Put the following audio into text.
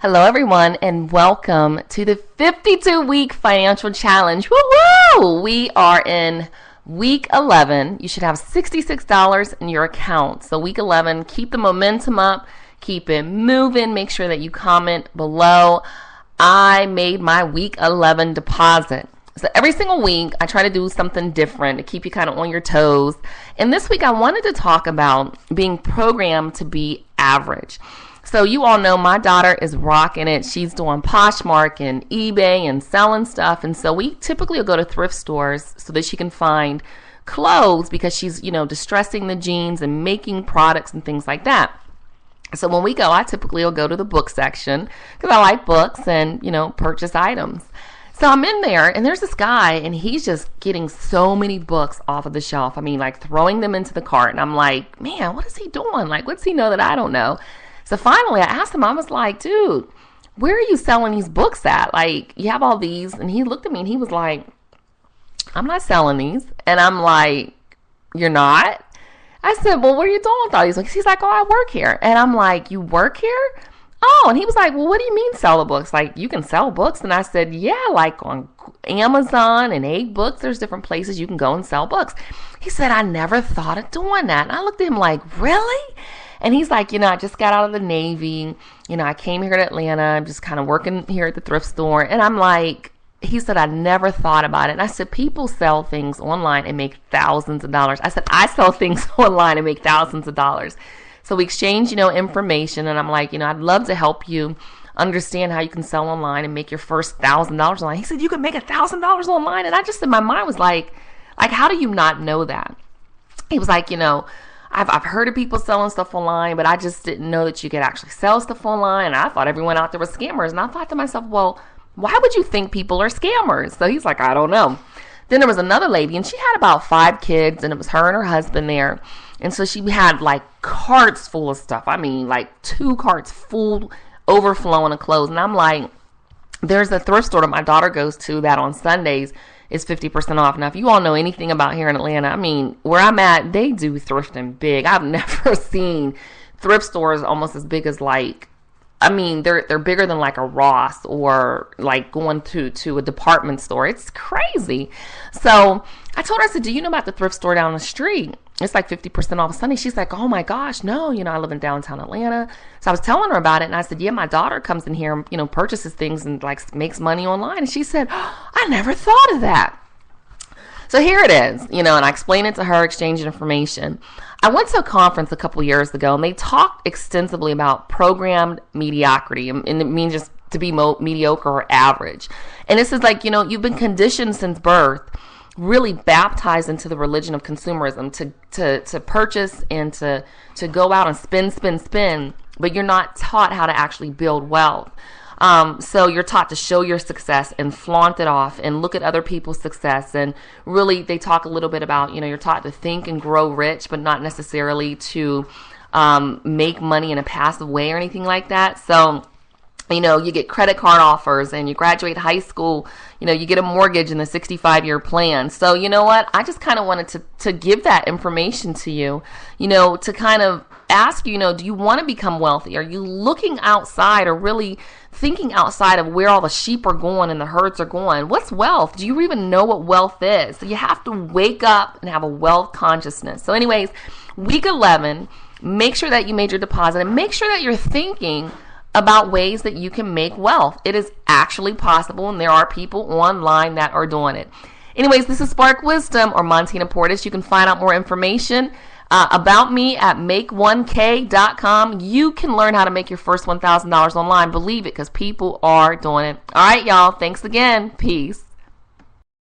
Hello, everyone, and welcome to the 52-week financial challenge. Woo-woo! We are in week 11. You should have $66 in your account. So week 11, keep the momentum up, keep it moving. Make sure that you comment below. I made my week 11 deposit. So every single week, I try to do something different to keep you kind of on your toes. And this week, I wanted to talk about being programmed to be average. So you all know my daughter is rocking it. She's doing Poshmark and eBay and selling stuff. And so we typically will go to thrift stores so that she can find clothes because she's, distressing the jeans and making products and things like that. So when we go, I typically will go to the book section because I like books and, purchase items. So I'm in there and there's this guy and he's just getting so many books off of the shelf. I mean, like throwing them into the cart. And I'm like, man, what is he doing? Like, what's he know that I don't know? So finally, I asked him, I was like, dude, where are you selling these books at? Like, you have all these. And he looked at me and he was like, I'm not selling these. And I'm like, you're not? I said, well, what are you doing with all these books? He's like, oh, I work here. And I'm like, you work here? Oh, and he was like, well, what do you mean sell the books? Like, you can sell books? And I said, yeah, like on Amazon and 8 Books, there's different places you can go and sell books. He said, I never thought of doing that. And I looked at him like, really? And he's like, I just got out of the Navy. I came here to Atlanta. I'm just kind of working here at the thrift store. And I'm like, he said, I never thought about it. And I said, people sell things online and make thousands of dollars. I said, I sell things online and make thousands of dollars. So we exchange, information. And I'm like, I'd love to help you understand how you can sell online and make your first $1,000 online. He said, you can make $1,000 online. And I just, in my mind was like, how do you not know that? He was like, I've heard of people selling stuff online, but I just didn't know that you could actually sell stuff online. And I thought everyone out there was scammers. And I thought to myself, well, why would you think people are scammers? So he's like, I don't know. Then there was another lady, and she had about 5 kids, and it was her and her husband there. And so she had like carts full of stuff. I mean, like 2 carts full, overflowing of clothes. And I'm like, there's a thrift store that my daughter goes to that on Sundays is 50% off. Now, if you all know anything about here in Atlanta, I mean, where I'm at, they do thrifting big. I've never seen thrift stores almost as big as they're bigger than like a Ross or like going to a department store. It's crazy. So I told her, I said, do you know about the thrift store down the street? It's like 50% off Sunday. She's like, oh my gosh, no, I live in downtown Atlanta. So I was telling her about it and I said, yeah, my daughter comes in here, purchases things and like makes money online. And she said, oh, I never thought of that. So here it is, and I explained it to her, exchanged information. I went to a conference a couple years ago and they talked extensively about programmed mediocrity. And it means just to be mediocre or average. And this is like, you've been conditioned since birth, really baptized into the religion of consumerism to purchase and to go out and spend, but you're not taught how to actually build wealth. So you're taught to show your success and flaunt it off and look at other people's success. And really, they talk a little bit about, you're taught to think and grow rich, but not necessarily to make money in a passive way or anything like that. So you get credit card offers and you graduate high school, you get a mortgage in the 65-year plan. So you know what? I just kind of wanted to give that information to you, to kind of ask you, do you want to become wealthy? Are you looking outside or really thinking outside of where all the sheep are going and the herds are going? What's wealth? Do you even know what wealth is? So you have to wake up and have a wealth consciousness. So anyways, week 11, make sure that you made your deposit and make sure that you're thinking about ways that you can make wealth. It is actually possible, and there are people online that are doing it. Anyways, this is Spark Wisdom or Montina Portis. You can find out more information about me at make1k.com. You can learn how to make your first $1,000 online. Believe it, because people are doing it. All right, y'all. Thanks again. Peace.